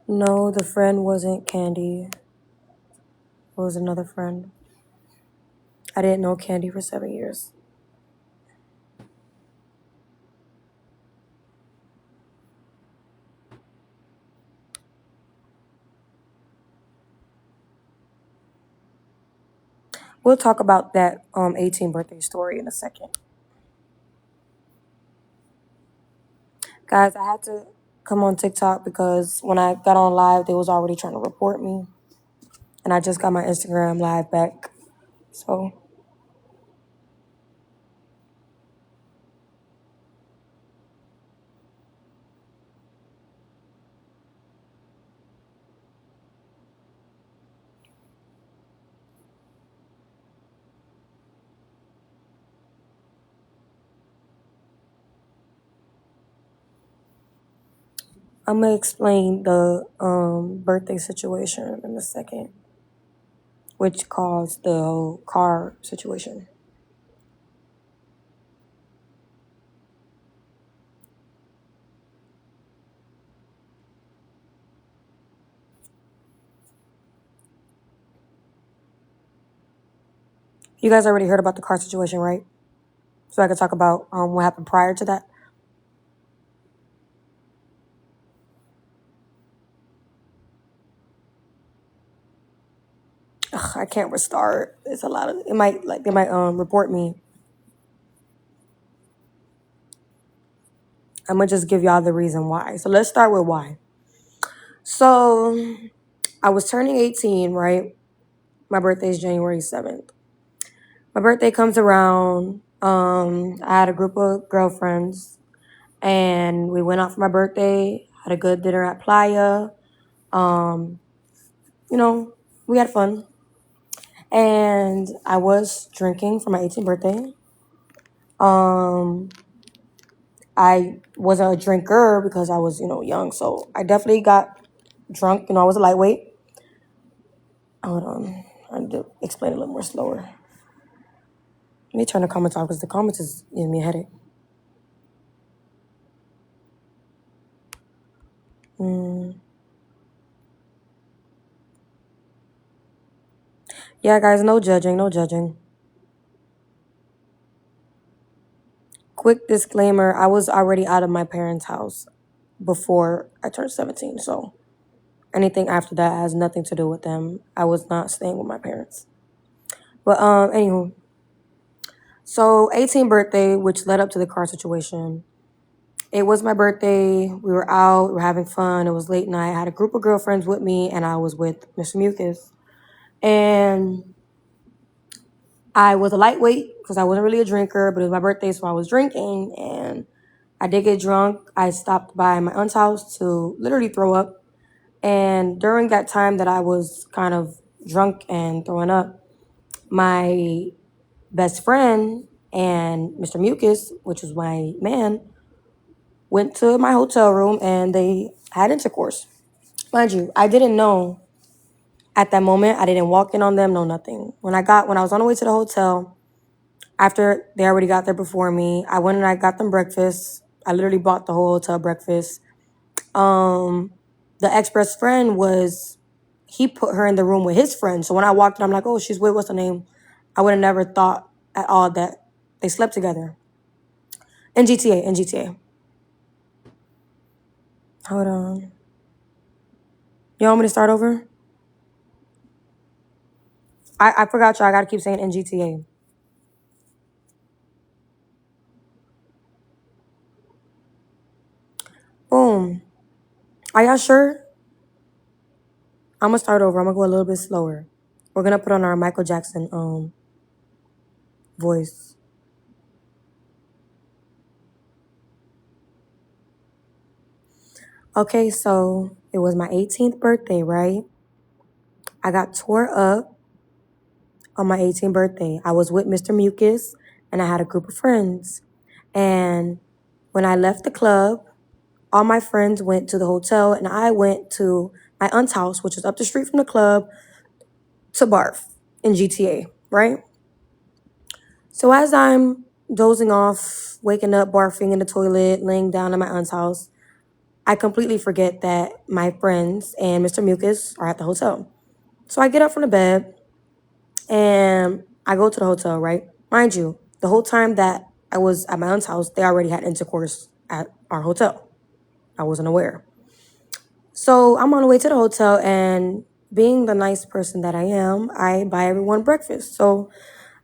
No, the friend wasn't Candy. It was another friend. I didn't know Candy for 7 years. We'll talk about that 18th birthday story in a second. Guys, I had to come on TikTok because when I got on live, they was already trying to report me. And I just got my Instagram live back. So I'm gonna explain the birthday situation in a second, which caused the whole car situation. You guys already heard about the car situation, right? So I could talk about what happened prior to that. Ugh, I can't restart. It's a lot of it might like they might report me. I'm gonna just give y'all the reason why. So let's start with why. So I was turning 18, right? My birthday is January 7th. My birthday comes around. I had a group of girlfriends and we went out for my birthday, had a good dinner at Playa. Um, you know, we had fun. And I was drinking for my 18th birthday. Um, I wasn't a drinker because I was, young. So I definitely got drunk. I was a lightweight. Hold on. I need to explain a little more slower. Let me turn the comments off because the comments is giving me a headache. Yeah, guys, no judging, no judging. Quick disclaimer, I was already out of my parents' house before I turned 17. So anything after that has nothing to do with them. I was not staying with my parents. But anywho, so 18th birthday, which led up to the car situation. It was my birthday. We were out. We were having fun. It was late night. I had a group of girlfriends with me, and I was with Mr. Mucus. And I was a lightweight because I wasn't really a drinker, but it was my birthday, so I was drinking. And I did get drunk. I stopped by my aunt's house to literally throw up. And during that time that I was kind of drunk and throwing up, my best friend and Mr. Mucus, which was my man, went to my hotel room and they had intercourse. Mind you, I didn't know at that moment. I didn't walk in on them, no nothing. When I was on the way to the hotel, after they already got there before me, I went and I got them breakfast. I literally bought the whole hotel breakfast. The ex-best friend he put her in the room with his friend. So when I walked in, I'm like, oh, she's with, what's her name? I would have never thought at all that they slept together. In GTA. Hold on. You want me to start over? I forgot y'all. I gotta keep saying NGTA. Boom. Are y'all sure? I'm gonna start over. I'm gonna go a little bit slower. We're gonna put on our Michael Jackson voice. Okay, so it was my 18th birthday, right? I got tore up on my 18th birthday. I was with Mr. Mucus and I had a group of friends. And when I left the club, all my friends went to the hotel and I went to my aunt's house, which is up the street from the club, to barf in GTA, right? So as I'm dozing off, waking up, barfing in the toilet, laying down at my aunt's house, I completely forget that my friends and Mr. Mucus are at the hotel. So I get up from the bed and I go to the hotel, right? Mind you, the whole time that I was at my aunt's house, they already had intercourse at our hotel. I wasn't aware. So I'm on the way to the hotel, and being the nice person that I am, I buy everyone breakfast. So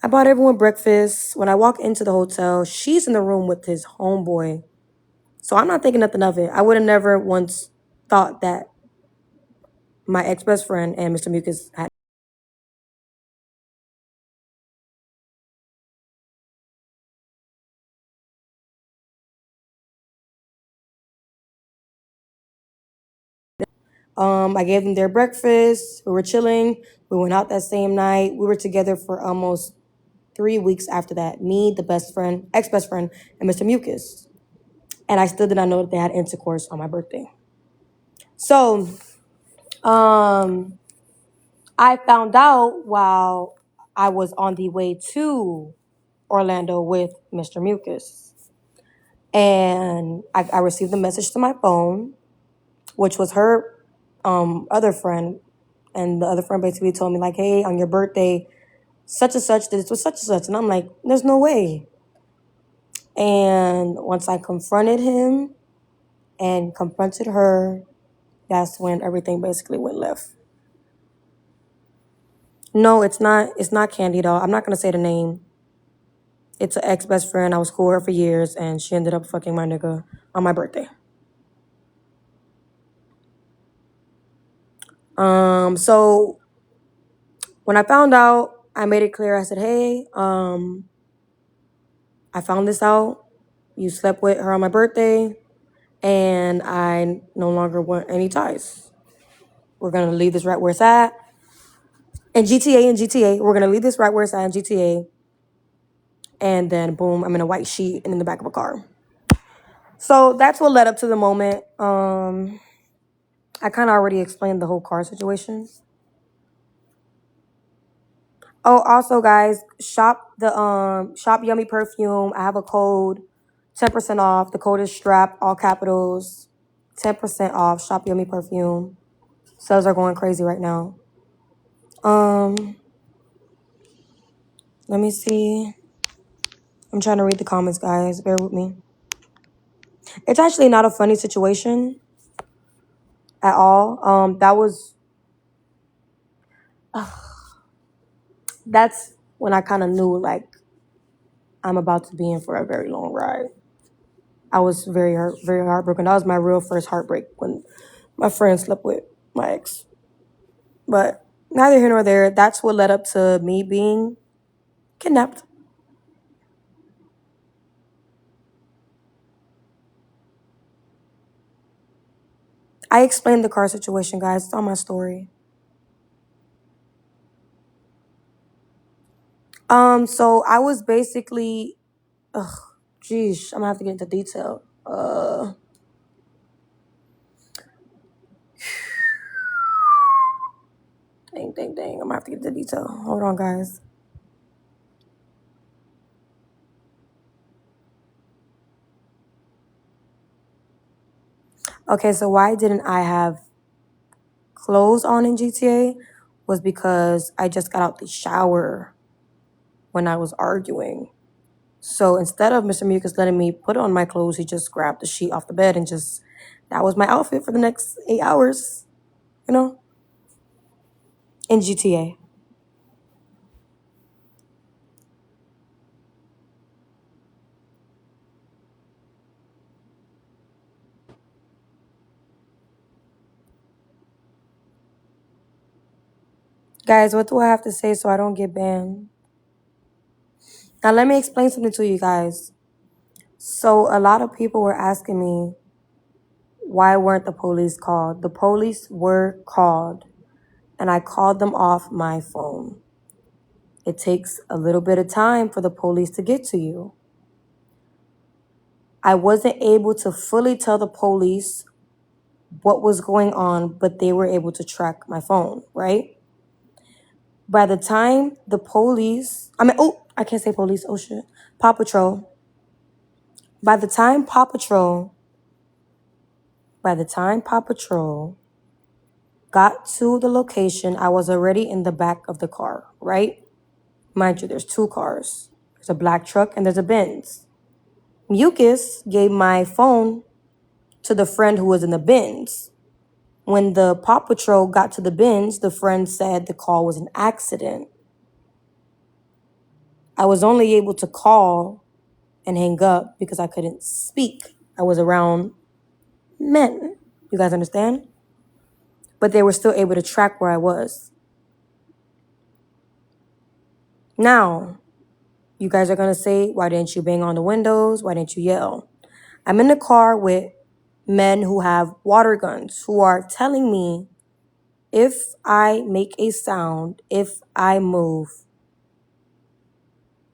I bought everyone breakfast. When I walk into the hotel, she's in the room with his homeboy. So I'm not thinking nothing of it. I would have never once thought that my ex best friend and Mr. Mucus had. I gave them their breakfast. We were chilling. We went out that same night. We were together for almost 3 weeks after that. Me, the best friend, ex best friend, and Mr. Mucus. And I still did not know that they had intercourse on my birthday. So, um, I found out while I was on the way to Orlando with Mr. Mucus. And I received a message to my phone, which was her other friend. And the other friend basically told me, like, hey, on your birthday, such and such, this was such and such. And I'm like, there's no way. And once I confronted him and confronted her, that's when everything basically went left. No, it's not Candy though. I'm not gonna say the name. It's an ex best friend. I was cool with her for years, and she ended up fucking my nigga on my birthday. So when I found out, I made it clear. I said, hey, I found this out. You slept with her on my birthday, and I no longer want any ties. We're gonna leave this right where it's at. And GTA, we're gonna leave this right where it's at in GTA. And then boom, I'm in a white sheet and in the back of a car. So that's what led up to the moment. I kind of already explained the whole car situation. Oh, also guys, shop Yummy Perfume. I have a code, 10% off. The code is STRAP, all capitals. 10% off. Shop Yummy Perfume. Sales are going crazy right now. Let me see. I'm trying to read the comments, guys. Bear with me. It's actually not a funny situation at all. That's when I kind of knew like I'm about to be in for a very long ride. I was very heartbroken. That was my real first heartbreak when my friend slept with my ex. But neither here nor there. That's what led up to me being kidnapped. I explained the car situation, guys. It's on my story. So I was basically, geez, I'm gonna have to get into detail. Dang. I'm gonna have to get into detail. Hold on, guys. Okay, so why didn't I have clothes on in GTA was because I just got out the shower when I was arguing. So instead of Mr. Mucus letting me put on my clothes, he just grabbed the sheet off the bed and just, that was my outfit for the next 8 hours, you know, in GTA. Guys, what do I have to say so I don't get banned? Now, let me explain something to you guys. So a lot of people were asking me, why weren't the police called? The police were called, and I called them off my phone. It takes a little bit of time for the police to get to you. I wasn't able to fully tell the police what was going on, but they were able to track my phone, right? By the time the police, I can't say police, oh shit, Paw Patrol. By the time By the time Paw Patrol got to the location, I was already in the back of the car, right? Mind you, there's two cars. There's a black truck and there's a Benz. Mucus gave my phone to the friend who was in the Benz. When the Paw Patrol got to the Benz, the friend said the call was an accident. I was only able to call and hang up because I couldn't speak. I was around men. You guys understand? But they were still able to track where I was. Now, you guys are going to say, why didn't you bang on the windows? Why didn't you yell? I'm in the car with men who have water guns who are telling me if I make a sound, if I move,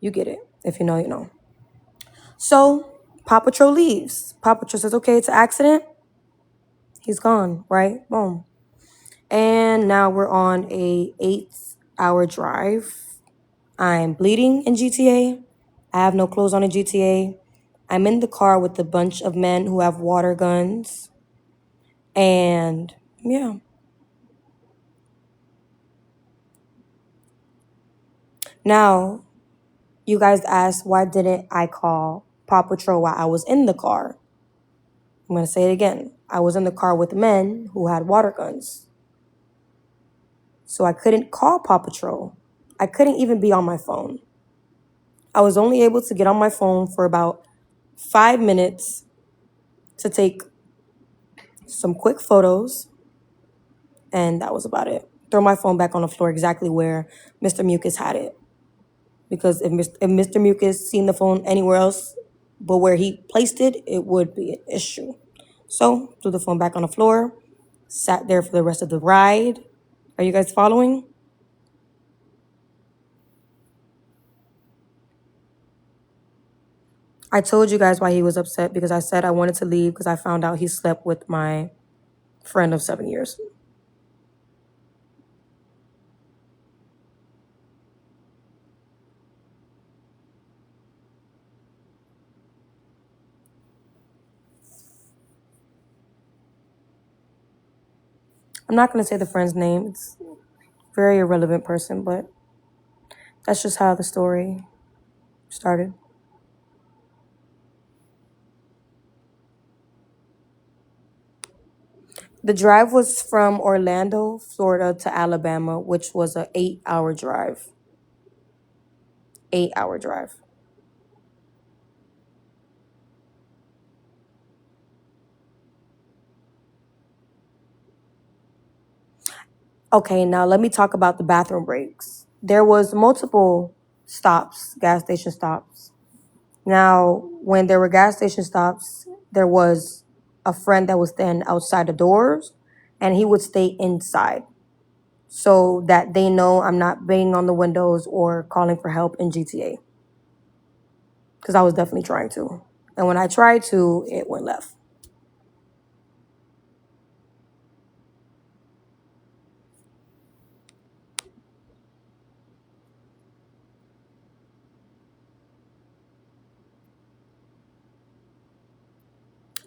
you get it. If you know, you know. So Paw Patrol leaves. Paw Patrol says, okay, it's an accident. He's gone, right? Boom. And now we're on a 8-hour drive. I'm bleeding in GTA. I have no clothes on in GTA. I'm in the car with a bunch of men who have water guns. And yeah. Now, you guys asked, why didn't I call Paw Patrol while I was in the car? I'm going to say it again. I was in the car with men who had water guns. So I couldn't call Paw Patrol. I couldn't even be on my phone. I was only able to get on my phone for about 5 minutes to take some quick photos. And that was about it. Throw my phone back on the floor exactly where Mr. Mucus had it. Because if Mr. Mucus seen the phone anywhere else but where he placed it, it would be an issue. So, threw the phone back on the floor, sat there for the rest of the ride. Are you guys following? I told you guys why he was upset because I said I wanted to leave because I found out he slept with my friend of 7 years. I'm not going to say the friend's name. It's a very irrelevant person, but that's just how the story started. The drive was from Orlando, Florida to Alabama, which was an 8-hour drive. 8-hour drive. Okay, now let me talk about the bathroom breaks. There was multiple stops, gas station stops. Now, when there were gas station stops, there was a friend that was standing outside the doors, and he would stay inside so that they know I'm not banging on the windows or calling for help in GTA. Because I was definitely trying to. And when I tried to, it went left.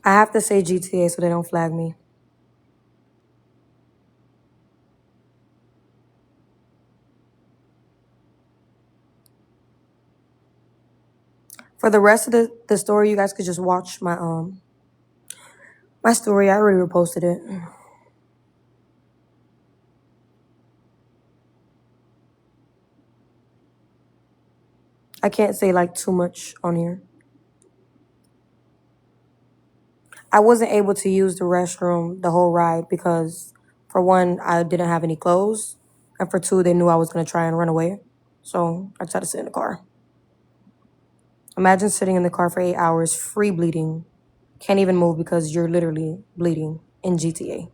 I have to say GTA so they don't flag me. For the rest of the story, you guys could just watch my story. I already reposted it. I can't say like too much on here. I wasn't able to use the restroom the whole ride because, for one, I didn't have any clothes, and for two, they knew I was gonna try and run away, so I just had to sit in the car. Imagine sitting in the car for 8 hours, free bleeding, can't even move because you're literally bleeding in GTA.